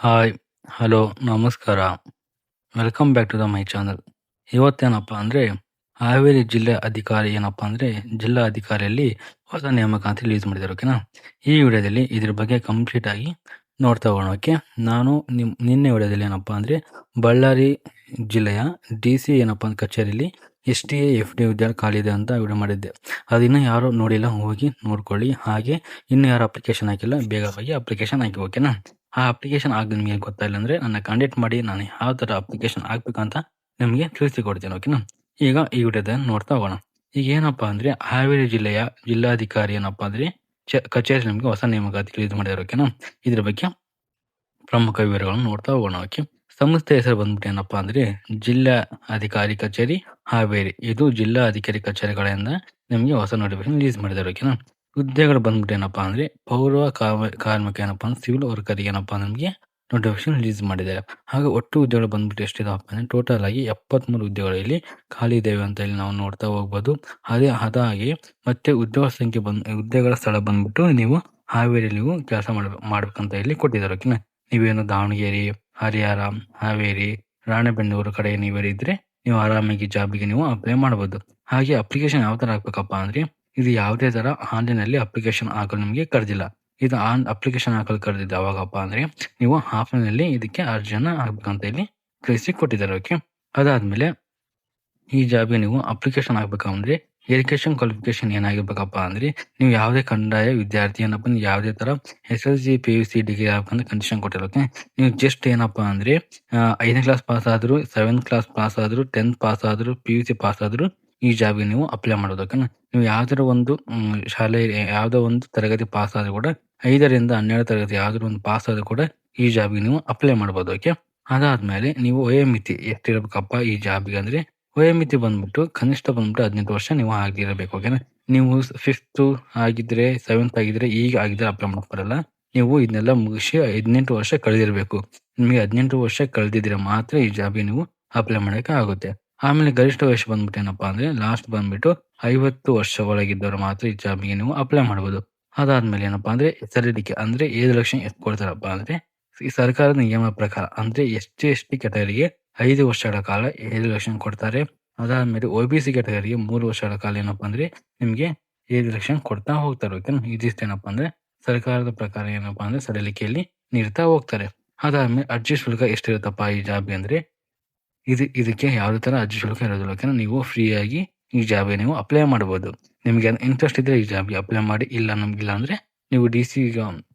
Hi, hello, ನಮಸ್ಕಾರ. Welcome back to the my channel. ಇವತ್ತೇನಪ್ಪ ಅಂದರೆ ಹಾವೇರಿ ಜಿಲ್ಲೆ ಅಧಿಕಾರಿ ಏನಪ್ಪ ಅಂದರೆ ಜಿಲ್ಲಾ ಅಧಿಕಾರಿಯಲ್ಲಿ ಹೊಸ ನೇಮಕಾತಿ ರಿಲೀಸ್ ಮಾಡಿದ್ದಾರೆ. ಓಕೆನಾ. ಈ ವಿಡಿಯೋದಲ್ಲಿ ಇದ್ರ ಬಗ್ಗೆ ಕಂಪ್ಲೀಟ್ ಆಗಿ ನೋಡ್ತಾ ಹೋಗೋಣ. ಓಕೆ. ನಾನು ನಿನ್ನೆ ವಿಡಿಯೋದಲ್ಲಿ ಏನಪ್ಪ ಅಂದರೆ ಬಳ್ಳಾರಿ ಜಿಲ್ಲೆಯ DC ಏನಪ್ಪ ಅಂದ್ರೆ ಕಚೇರಿಯಲ್ಲಿ STA FD ಹುದ್ದೆ ಖಾಲಿ ಇದೆ ಅಂತ ವಿಡಿಯೋ ಮಾಡಿದ್ದೆ. ಅದಿನ್ನೂ ಯಾರು ನೋಡಿಲ್ಲ, ಹೋಗಿ ನೋಡ್ಕೊಳ್ಳಿ. ಹಾಗೆ ಇನ್ನು ಯಾರು ಅಪ್ಲಿಕೇಶನ್ ಹಾಕಿಲ್ಲ, ಬೇಗ ಹೋಗಿ ಅಪ್ಲಿಕೇಶನ್ ಹಾಕಿ. ಓಕೆನಾ. ಆ ಅಪ್ಲಿಕೇಶನ್ ಆಗ ನಿಮಗೆ ಗೊತ್ತಾಯಿಲ್ಲ ಅಂದರೆ ನನ್ನ ಕಾಂಟ್ಯಾಕ್ಟ್ ಮಾಡಿ, ನಾನು ಯಾವ ಥರ ಅಪ್ಲಿಕೇಶನ್ ಹಾಕ್ಬೇಕಂತ ನಿಮಗೆ ತಿಳಿಸಿಕೊಡ್ತೀನಿ. ಓಕೆನಾ. ಈಗ ಈ ವಿಡಿಯೋದಲ್ಲಿ ನೋಡ್ತಾ ಹೋಗೋಣ. ಈಗ ಏನಪ್ಪ ಅಂದರೆ ಹಾವೇರಿ ಜಿಲ್ಲೆಯ ಜಿಲ್ಲಾಧಿಕಾರಿ ಏನಪ್ಪ ಅಂದರೆ ಕಚೇರಿ ನಿಮಗೆ ಹೊಸ ನೇಮಕಾತಿ ರಿಲೀಸ್ ಮಾಡಿದ್ದಾರೆ. ಓಕೆನಾ. ಇದ್ರ ಬಗ್ಗೆ ಪ್ರಮುಖ ವಿವರಗಳನ್ನು ನೋಡ್ತಾ ಹೋಗೋಣ. ಓಕೆ. ಸಂಸ್ಥೆ ಹೆಸರು ಬಂದ್ಬಿಟ್ಟು ಏನಪ್ಪಾ ಅಂದ್ರೆ ಜಿಲ್ಲಾ ಅಧಿಕಾರಿ ಕಚೇರಿ ಹಾವೇರಿ. ಇದು ಜಿಲ್ಲಾ ಅಧಿಕಾರಿ ಕಚೇರಿಗಳಿಂದ ನಿಮಗೆ ಹೊಸ ನೋಟಿಫಿಕೇಶನ್ ರಿಲೀಸ್ ಮಾಡಿದ್ದಾರೆ. ಓಕೆನಾ. ಹುದ್ದೆಗಳು ಬಂದ್ಬಿಟ್ಟು ಏನಪ್ಪಾ ಅಂದ್ರೆ ಪೌರ ಕಾರ್ಮಿಕ ಏನಪ್ಪಾ ಅಂದ್ರೆ ಸಿವಿಲ್ ವರ್ಕರಿಗೆ ಏನಪ್ಪಾ ನಮಗೆ ನೋಟಿಫಿಕೇಶನ್ ರಿಲೀಸ್ ಮಾಡಿದ್ದಾರೆ. ಹಾಗೆ ಒಟ್ಟು ಹುದ್ದೆಗಳು ಬಂದ್ಬಿಟ್ಟು ಎಷ್ಟಿದಾವಪ್ಪ ಅಂದ್ರೆ ಟೋಟಲ್ ಆಗಿ 73 ಹುದ್ದೆಗಳಲ್ಲಿ ಖಾಲಿ ಇದ್ದೇವೆ ಅಂತ ಇಲ್ಲಿ ನಾವು ನೋಡ್ತಾ ಹೋಗ್ಬೋದು. ಅದಾಗಿ ಮತ್ತೆ ಹುದ್ದೆಗಳ ಸ್ಥಳ ಬಂದ್ಬಿಟ್ಟು ನೀವು ಹಾವೇರಿ ನೀವು ಕೆಲಸ ಮಾಡ್ಬೇಕಂತ ಇಲ್ಲಿ ಕೊಟ್ಟಿದ್ದಾರೆ. ಓಕೆನಾ. ನೀವೇನು ದಾವಣಗೆರೆ, ಹರಿಹರ, ಹಾವೇರಿ, ರಾಣೆಬೆನ್ನೂರು ಕಡೆ ನೀವೇನು ಇದ್ರೆ ನೀವು ಆರಾಮಾಗಿ ಜಾಬಿಗೆ ನೀವು ಅಪ್ಲೈ ಮಾಡಬಹುದು. ಹಾಗೆ ಅಪ್ಲಿಕೇಶನ್ ಯಾವ ತರ ಹಾಕ್ಬೇಕಪ್ಪ ಅಂದ್ರೆ ಇದು ಯಾವುದೇ ತರ ಆನ್ಲೈನ್ ಅಪ್ಲಿಕೇಶನ್ ಹಾಕಲು ನಿಮಗೆ ಕರೆದಿಲ್ಲ. ಇದು ಅಪ್ಲಿಕೇಶನ್ ಹಾಕಲು ಕರೆದಿದ್ದು ಯಾವಾಗಪ್ಪ ಅಂದ್ರೆ ನೀವು ಆಫ್ಲೈನ್ ಇದಕ್ಕೆ ಅರ್ಜಿಯನ್ನ ಹಾಕ್ಬೇಕಂತ ಇಲ್ಲಿ ಕೊಟ್ಟಿದ್ದಾರೆ. ಓಕೆ. ಅದಾದ್ಮೇಲೆ ಈ ಜಾಬ್ಗೆ ನೀವು ಅಪ್ಲಿಕೇಶನ್ ಹಾಕ್ಬೇಕಂದ್ರೆ ಎಜುಕೇಶನ್ ಕ್ವಾಲಿಫಿಕೇಶನ್ ಏನಾಗಿರ್ಬೇಕಪ್ಪ ಅಂದ್ರೆ ನೀವು ಯಾವುದೇ ಕಂದಾಯ ವಿದ್ಯಾರ್ಥಿ ಏನಪ್ಪ ಯಾವುದೇ ತರ SSLC PUC ಡಿಗ್ರಿ ಹಾಕಂತ ಕಂಡೀಷನ್ ಕೊಟ್ಟಿರೋಕೆ ನೀವು ಜಸ್ಟ್ ಏನಪ್ಪಾ ಅಂದ್ರೆ 5ನೇ ಕ್ಲಾಸ್ ಪಾಸ್ ಆದ್ರು, 7th ಕ್ಲಾಸ್ ಪಾಸ್ ಆದ್ರು, 10th ಪಾಸ್ ಆದ್ರು, PUC ಪಾಸ್ ಆದ್ರು ಈ ಜಾಬ್ಗೆ ನೀವು ಅಪ್ಲೈ ಮಾಡೋದು. ಓಕೆನಾ. ನೀವು ಯಾವ್ದಾರ ಒಂದು ಶಾಲೆ ಯಾವ್ದೋ ಒಂದು ತರಗತಿ ಪಾಸ್ ಆದ್ರೂ ಕೂಡ 5ರಿಂದ 12 ತರಗತಿ ಯಾವ್ದಾದ್ರು ಒಂದು ಪಾಸ್ ಆದ್ರೂ ಕೂಡ ಈ ಜಾಬ್ಗೆ ನೀವು ಅಪ್ಲೈ ಮಾಡಬಹುದು. ಓಕೆ. ಅದಾದ್ಮೇಲೆ ನೀವು ವಯೋಮಿತಿ ಎಷ್ಟಿರ್ಬೇಕಪ್ಪ ಈ ಜಾಬ್ಗೆ ಅಂದ್ರೆ ವಯೋಮಿತಿ ಬಂದ್ಬಿಟ್ಟು ಕನಿಷ್ಠ ಬಂದ್ಬಿಟ್ಟು 18 ವರ್ಷ ನೀವು ಆಗಿರಬೇಕು. ಓಕೆನಾ. ನೀವು 5th ಆಗಿದ್ರೆ 7th ಆಗಿದ್ರೆ ಈಗ ಆಗಿದ್ರೆ ಅಪ್ಲೈ ಮಾಡಕ್ ಬರಲ್ಲ. ನೀವು ಇದನ್ನೆಲ್ಲ ಮುಗಿಸಿ 18 ವರ್ಷ ಕಳೆದಿರಬೇಕು. ನಿಮಗೆ 18 ವರ್ಷ ಕಳೆದಿದ್ರೆ ಮಾತ್ರ ಈ ಜಾಬ್ಗೆ ನೀವು ಅಪ್ಲೈ ಮಾಡಕ್ಕೆ ಆಗುತ್ತೆ. ಆಮೇಲೆ ಗರಿಷ್ಠ ವಯಸ್ಸು ಬಂದ್ಬಿಟ್ಟು ಏನಪ್ಪಾ ಅಂದ್ರೆ ಲಾಸ್ಟ್ ಬಂದ್ಬಿಟ್ಟು 50 ವರ್ಷ ಒಳಗಿದ್ದವರು ಮಾತ್ರ ಈ ಜಾಬ್ಗೆ ನೀವು ಅಪ್ಲೈ ಮಾಡಬಹುದು. ಅದಾದ್ಮೇಲೆ ಏನಪ್ಪಾ ಅಂದ್ರೆ ಸರಿಲಿಕ್ಕೆ ಅಂದ್ರೆ 7 ಲಕ್ಷ ಎಷ್ಟು ಕೊಡ್ತಾರಪ್ಪ ಅಂದ್ರೆ ಈ ಸರ್ಕಾರದ ನಿಯಮ ಪ್ರಕಾರ ಅಂದ್ರೆ SC/ST ಕ್ಯಾಟಗರಿಗೆ 5 ವರ್ಷಗಳ ಕಾಲ 7 ಲಕ್ಷ ಕೊಡ್ತಾರೆ. ಅದಾದ್ಮೇಲೆ OBC ಕ್ಯಾಟಗರಿಗೆ 3 ವರ್ಷಗಳ ಕಾಲ ಏನಪ್ಪಾ ಅಂದ್ರೆ ನಿಮ್ಗೆ 7 ಲಕ್ಷ ಕೊಡ್ತಾ ಹೋಗ್ತಾರೆ. ಓಕೆನಾ. ಇದಿಷ್ಟೇನಪ್ಪಾ ಅಂದ್ರೆ ಸರ್ಕಾರದ ಪ್ರಕಾರ ಏನಪ್ಪಾ ಅಂದ್ರೆ ಸಡಿಲಿಕೆಯಲ್ಲಿ ನೀಡ್ತಾ ಹೋಗ್ತಾರೆ. ಅದಾದ್ಮೇಲೆ ಅರ್ಜಿ ಶುಲ್ಕ ಎಷ್ಟಿರುತ್ತಪ್ಪ ಈ ಜಾಬ್ಗೆ ಅಂದ್ರೆ ಇದಕ್ಕೆ ಯಾವುದೇ ತರ ಅರ್ಜಿ ಶುಲ್ಕ ಇರೋದಿಲ್ಲ. ಓಕೆನಾ. ನೀವು ಫ್ರೀ ಆಗಿ ಈ ಜಾಬ್ಗೆ ನೀವು ಅಪ್ಲೈ ಮಾಡಬಹುದು. ನಿಮ್ಗೆ ಇಂಟ್ರೆಸ್ಟ್ ಇದ್ರೆ ಈ ಜಾಬ್ಗೆ ಅಪ್ಲೈ ಮಾಡಿ. ಇಲ್ಲ ನಮ್ಗಿಲ್ಲ ಅಂದ್ರೆ ನೀವು DC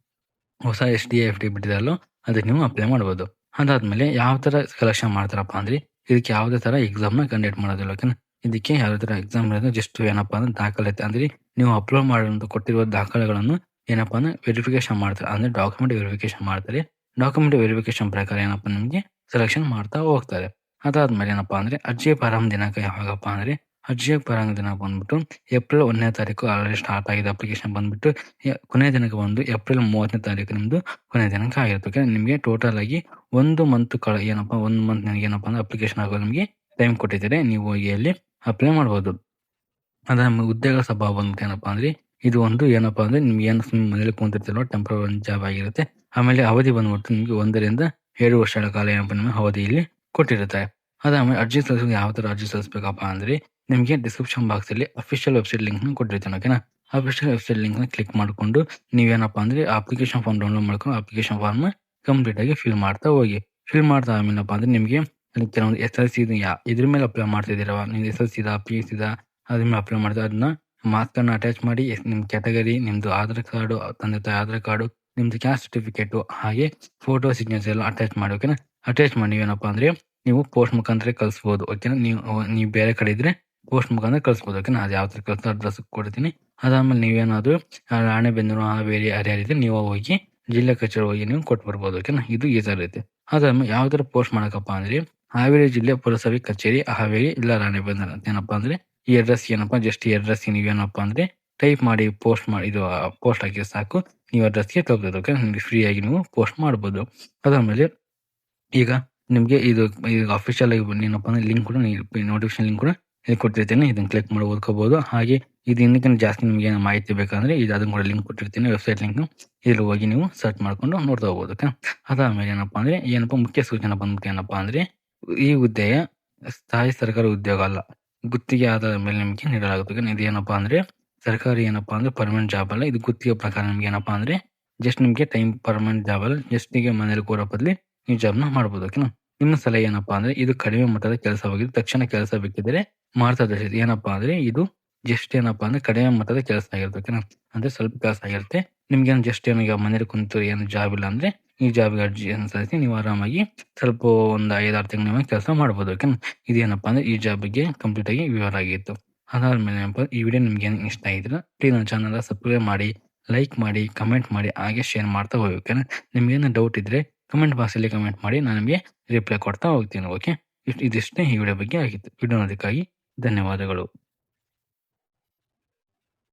ಹೊಸ STA FD ಬಿಟ್ಟಿದಲ್ಲೋ ಅದಕ್ಕೆ ನೀವು ಅಪ್ಲೈ ಮಾಡಬಹುದು. ಅದಾದ್ಮೇಲೆ ಯಾವ ತರ ಸೆಲೆಕ್ಷನ್ ಮಾಡ್ತಾರಪ್ಪ ಅಂದ್ರೆ ಇದಕ್ಕೆ ಯಾವುದೇ ತರ ಎಕ್ಸಾಮ್ ನ ಕಂಡಕ್ಟ್ ಮಾಡೋದಿಲ್ಲ. ಓಕೆನಾ. ಇದಕ್ಕೆ ಯಾವುದೇ ತರ ಎಕ್ಸಾಮ್ ಇರೋದು ಜಸ್ಟ್ ಏನಪ್ಪಾ ಅಂದ್ರೆ ದಾಖಲಾತಿ ಅಂದ್ರೆ ನೀವು ಅಪ್ಲೋಡ್ ಮಾಡುವಂತ ಕೊಟ್ಟಿರುವ ದಾಖಲೆಗಳನ್ನು ಏನಪ್ಪಾ ಅಂದ್ರೆ ವೆರಿಫಿಕೇಶನ್ ಮಾಡ್ತಾರೆ. ಅಂದ್ರೆ ಡಾಕ್ಯುಮೆಂಟ್ ವೆರಿಫಿಕೇಶನ್ ಮಾಡ್ತಾರೆ. ಡಾಕ್ಯುಮೆಂಟ್ ವೆರಿಫಿಕೇಶನ್ ಪ್ರಕಾರ ಏನಪ್ಪಾ ನಿಮಗೆ ಸೆಲೆಕ್ಷನ್ ಮಾಡ್ತಾ ಹೋಗ್ತಾರೆ. ಅದಾದ್ಮೇಲೆ ಏನಪ್ಪಾ ಅಂದ್ರೆ ಅರ್ಜಿ ಪ್ರಾರಂಭ ದಿನಾಂಕ ಯಾವಾಗಪ್ಪ ಅಂದ್ರೆ ಅರ್ಜಿಯ ಪ್ರಾರಂಭ ದಿನಾಂಕ ಬಂದ್ಬಿಟ್ಟು ಏಪ್ರಿಲ್ 1ನೇ ತಾರೀಕು ಆಲ್ರೆಡಿ ಸ್ಟಾರ್ಟ್ ಆಗಿದೆ. ಅಪ್ಲಿಕೇಶನ್ ಬಂದ್ಬಿಟ್ಟು ಕೊನೆಯ ದಿನಾಂಕ ಬಂದು ಏಪ್ರಿಲ್ 30ನೇ ತಾರೀಕು ನಿಮ್ದು ಕೊನೆಯ ದಿನಾಂಕ ಆಗಿರುತ್ತೆ. ನಿಮಗೆ ಟೋಟಲ್ ಆಗಿ 1 ಮಂತ್ ಏನಪ್ಪಾ 1 ಮಂತ್ ನನಗೆ ಏನಪ್ಪಾ ಅಂದ್ರೆ ಅಪ್ಲಿಕೇಶನ್ ಆಗೋ ನಿಮಗೆ ಟೈಮ್ ಕೊಟ್ಟಿದ್ದಾರೆ. ನೀವು ಹೋಗಿ ಅಲ್ಲಿ ಅಪ್ಲೈ ಮಾಡಬಹುದು. ಅದಾದ್ಮೇಲೆ ಹುದ್ದೆಗಳ ಸ್ವಭಾವ ಬಂದ್ಬಿಟ್ಟು ಏನಪ್ಪಾ ಅಂದ್ರೆ ಇದು ಒಂದು ಏನಪ್ಪಾ ಅಂದ್ರೆ ನಿಮ್ಗೆ ಏನು ಮನೇಲಿ ಕುಂತಿರ್ತಿರೋ ಟೆಂಪರರಿ ಜಾಬ್ ಆಗಿರುತ್ತೆ. ಆಮೇಲೆ ಅವಧಿ ಬಂದ್ಬಿಟ್ಟು ನಿಮ್ಗೆ 1ರಿಂದ 7 ವರ್ಷಗಳ ಕಾಲ ಏನಪ್ಪಾ ನಿಮಗೆ ಅವಧಿ ಇಲ್ಲಿ ಕೊಟ್ಟಿರುತ್ತೆ. ಅದಾದ್ಮೇಲೆ ಅರ್ಜಿ ಸಲ್ಲಿಸಲು ಯಾವ ತರ ಅರ್ಜಿ ಸಲ್ಲಿಸಬೇಕಪ್ಪ ಅಂದ್ರೆ ನಿಮಗೆ ಡಿಸ್ಕ್ರಿಪ್ಷನ್ ಬಾಕ್ಸ್ ಅಲ್ಲಿ ಅಫಿಷಿಯಲ್ ವೆಬ್ಸೈಟ್ ಲಿಂಕ್ ಕೊಟ್ಟಿರ್ತೀನಿ. ಓಕೆನಾ. ಅಫಿಷಿಯಲ್ ವೆಬ್ಸೈಟ್ ಲಿಂಕ್ ನ ಕ್ಲಿಕ್ ಮಾಡ್ಕೊಂಡು ನೀವೇನಪ್ಪಾ ಅಂದ್ರೆ ಅಪ್ಲಿಕೇಶನ್ ಫಾರ್ಮ್ ಡೌನ್ಲೋಡ್ ಮಾಡ್ಕೊಂಡು ಅಪ್ಲಿಕೇಶನ್ ಫಾರ್ಮ್ ಕಂಪ್ಲೀಟ್ ಆಗಿ ಫಿಲ್ ಮಾಡ್ತಾ ಹೋಗಿ. ಫಿಲ್ ಮಾಡ್ತಾ ಆಮೇಲೆಪ್ಪ ಅಂದ್ರೆ ನಿಮಗೆ ಕೆಲವೊಂದು SSLC ಇದ್ರ ಮೇಲೆ ಅಪ್ಲೈ ಮಾಡ್ತಿದ್ದೀರಾ, ನೀವು SSLC PUC ಅದ್ರ ಮೇಲೆ ಅಪ್ಲೈ ಮಾಡಿದ್ರೆ ಅದನ್ನ ಮಾರ್ಕ್ಸ್ ಅನ್ನ ಅಟ್ಯಾಚ್ ಮಾಡಿ ನಿಮ್ ಕ್ಯಾಟಗರಿ, ನಿಮ್ದು ಆಧಾರ್ ಕಾರ್ಡು, ತಂದೆ ತಾಯಿ ಆಧಾರ್ ಕಾರ್ಡು, ನಿಮ್ದು ಕ್ಯಾಸ್ಟ್ ಸರ್ಟಿಫಿಕೇಟ್, ಹಾಗೆ ಫೋಟೋ ಸಿಗ್ನೇಚರ್ ಎಲ್ಲ ಅಟ್ಯಾಚ್ ಮಾಡಿ. ಓಕೆನಾ. ಅಟ್ಯಾಚ್ ಮಾಡಿ ನೀವೇನಪ್ಪಾ ಅಂದ್ರೆ ನೀವು ಪೋಸ್ಟ್ ಮುಖಾಂತರ ಕಳಿಸಬಹುದು. ಓಕೆನಾ. ನೀವು ಬೇರೆ ಕಡೆ ಇದ್ರೆ ಪೋಸ್ಟ್ ಮುಖಾಂತರ ಕಳಿಸಬಹುದು. ಓಕೆನಾ. ಅದು ಯಾವ ತರ ಕಳಿಸೋ ಅಡ್ರೆಸ್ ಕೊಡ್ತೀನಿ. ಅದಾದ್ಮೇಲೆ ನೀವೇನಾದ್ರು ರಾಣೆಬೆನ್ನೂರು, ಹಾವೇರಿ, ಹರಿಹರ ಇದ್ರೆ ನೀವು ಹೋಗಿ ಜಿಲ್ಲಾ ಕಚೇರಿ ಹೋಗಿ ನೀವು ಕೊಟ್ಟು ಬರ್ಬೋದು. ಓಕೆನಾ. ಇದು ಈ ತರ ಇರುತ್ತೆ. ಅದಾದ್ಮೇಲೆ ಯಾವ ತರ ಪೋಸ್ಟ್ ಮಾಡಕಪ್ಪ ಅಂದ್ರೆ ಹಾವೇರಿ ಜಿಲ್ಲೆ ಪುರಸಭೆ ಕಚೇರಿ ಹಾವೇರಿ ಇಲ್ಲ ರಾಣೆಬೆನ್ನೂರು ಅಂತ ಏನಪ್ಪಾ ಅಂದ್ರೆ ಈ ಅಡ್ರೆಸ್ ಏನಪ್ಪಾ ಜಸ್ಟ್ ಈ ಅಡ್ರೆಸ್ ನೀವೇನಪ್ಪಾ ಅಂದ್ರೆ ಟೈಪ್ ಮಾಡಿ ಪೋಸ್ಟ್ ಮಾಡಿ ಇದು ಪೋಸ್ಟ್ ಹಾಕಿ ಸಾಕು, ನೀವು ಅಡ್ರೆಸ್ಗೆ ತಲುಪುತ್ತದೆ. ಓಕೆ. ನಿಮ್ಗೆ ಫ್ರೀ ಆಗಿ ನೀವು ಪೋಸ್ಟ್ ಮಾಡಬಹುದು. ಅದಾದ್ಮೇಲೆ ಈಗ ನಿಮ್ಗೆ ಇದು ಅಫಿಷಿಯಲ್ ಆಗಿ ಏನಪ್ಪಾ ಅಂದ್ರೆ ಲಿಂಕ್ ಕೂಡ ನೋಟಿಫಿಕೇಶನ್ ಲಿಂಕ್ ಕೂಡ ಇಲ್ಲಿ ಕೊಟ್ಟಿರ್ತೀನಿ. ಇದನ್ನ ಕ್ಲಿಕ್ ಮಾಡಿ ಓದ್ಕೋಬಹುದು. ಹಾಗೆ ಇದು ಇನ್ನಕ್ಕಿಂತ ಜಾಸ್ತಿ ನಿಮ್ಗೆ ಮಾಹಿತಿ ಬೇಕಂದ್ರೆ ಇದು ಅದನ್ನ ಕೂಡ ಲಿಂಕ್ ಕೊಟ್ಟಿರ್ತೀನಿ, ವೆಬ್ಸೈಟ್ ಲಿಂಕ್. ಇಲ್ಲಿ ಹೋಗಿ ನೀವು ಸರ್ಚ್ ಮಾಡ್ಕೊಂಡು ನೋಡ್ತಾ ಹೋಗ್ಬೋದು. ಓಕೆ. ಅದಾದ್ಮೇಲೆ ಮುಖ್ಯ ಸೂಚನೆ ಬಂದ್ಬಿಟ್ಟು ಏನಪ್ಪಾ ಅಂದ್ರೆ ಈ ಹುದ್ದೆಯ ಸ್ಥಾಯಿ ಸರ್ಕಾರಿ ಉದ್ಯೋಗ ಅಲ್ಲ, ಗುತ್ತಿಗೆ ಆಧಾರದ ಮೇಲೆ ನಿಮಗೆ ನೀಡಲಾಗುತ್ತೆ. ಇದೇನಪ್ಪಾ ಅಂದ್ರೆ ಸರ್ಕಾರಿ ಪರ್ಮನೆಂಟ್ ಜಾಬ್ ಅಲ್ಲ, ಇದು ಗುತ್ತಿಗೆ ಪ್ರಕಾರ ನಿಮ್ಗೆ ಏನಪ್ಪಾ ಅಂದ್ರೆ ಜಸ್ಟ್ ನಿಮ್ಗೆ ಟೈಮ್ ಪರ್ಮನೆಂಟ್ ಜಾಬ್ ಅಲ್ಲ, ಜಸ್ಟ್ ನಿಮಗೆ ಮನೇಲಿ ಕೂರೋ ಬದಲಿ ಈ ಜಾಬ್ ನ ಮಾಡಬಹುದು. ಓಕೆನಾ. ನಿಮ್ಮ ಸಲಹೆ ಏನಪ್ಪಾ ಅಂದ್ರೆ ಇದು ಕಡಿಮೆ ಮಟ್ಟದ ಕೆಲಸವಾಗಿದ್ದು ತಕ್ಷಣ ಕೆಲಸ ಬೇಕಿದ್ರೆ ಮಾರ್ಗದರ್ಶಿಸಿ. ಏನಪ್ಪಾ ಅಂದ್ರೆ ಇದು ಜಸ್ಟ್ ಕಡಿಮೆ ಮಟ್ಟದ ಕೆಲಸ ಆಗಿರುತ್ತೆ. ಓಕೆನಾ. ಅಂದ್ರೆ ಸ್ವಲ್ಪ ಕೆಲಸ ಆಗಿರುತ್ತೆ. ನಿಮ್ಗೆ ಜಸ್ಟ್ ಈಗ ಮನೇಲಿ ಕುಂತು ಏನು ಜಾಬ್ ಇಲ್ಲ ಅಂದ್ರೆ ಈ ಜಾಬ್ಗೆ ಅರ್ಜಿ ಸಲ್ಲಿಸಿ ನೀವು ಆರಾಮಾಗಿ ಸ್ವಲ್ಪ ಒಂದು 5-6 ತಿಂಗಳು ಕೆಲಸ ಮಾಡ್ಬೋದು. ಓಕೆನಾ. ಇದೇನಪ್ಪಾ ಅಂದ್ರೆ ಈ ಜಾಬ್ ಬಗ್ಗೆ ಕಂಪ್ಲೀಟ್ ಆಗಿ ವಿವರ ಆಗಿತ್ತು. ಅದಾದ್ಮೇಲೆ ಈ ವಿಡಿಯೋ ನಿಮ್ಗೆ ಇಷ್ಟ ಆಗಿದ್ರೆ ಪ್ಲೀಸ್ ನನ್ನ ಚಾನಲ್ ಸಬ್ಸ್ಕ್ರೈಬ್ ಮಾಡಿ, ಲೈಕ್ ಮಾಡಿ, ಕಮೆಂಟ್ ಮಾಡಿ, ಹಾಗೆ ಶೇರ್ ಮಾಡ್ತಾ ಹೋಗಿ. ಓಕೆನಾ. ನಿಮ್ಗೇನು ಡೌಟ್ ಇದ್ರೆ ಕಮೆಂಟ್ ಬಾಕ್ಸ್ ಅಲ್ಲಿ ಕಮೆಂಟ್ ಮಾಡಿ, ನಾನು ನಿಮಗೆ ರಿಪ್ಲೈ ಕೊಡ್ತಾ ಹೋಗ್ತೀನಿ. ಓಕೆ. ಇದಿಷ್ಟೇ ಈ ವಿಡಿಯೋ ಬಗ್ಗೆ ಆಗಿತ್ತು. ವಿಡಿಯೋ ನೋಡೋದಕ್ಕಾಗಿ ಧನ್ಯವಾದಗಳು.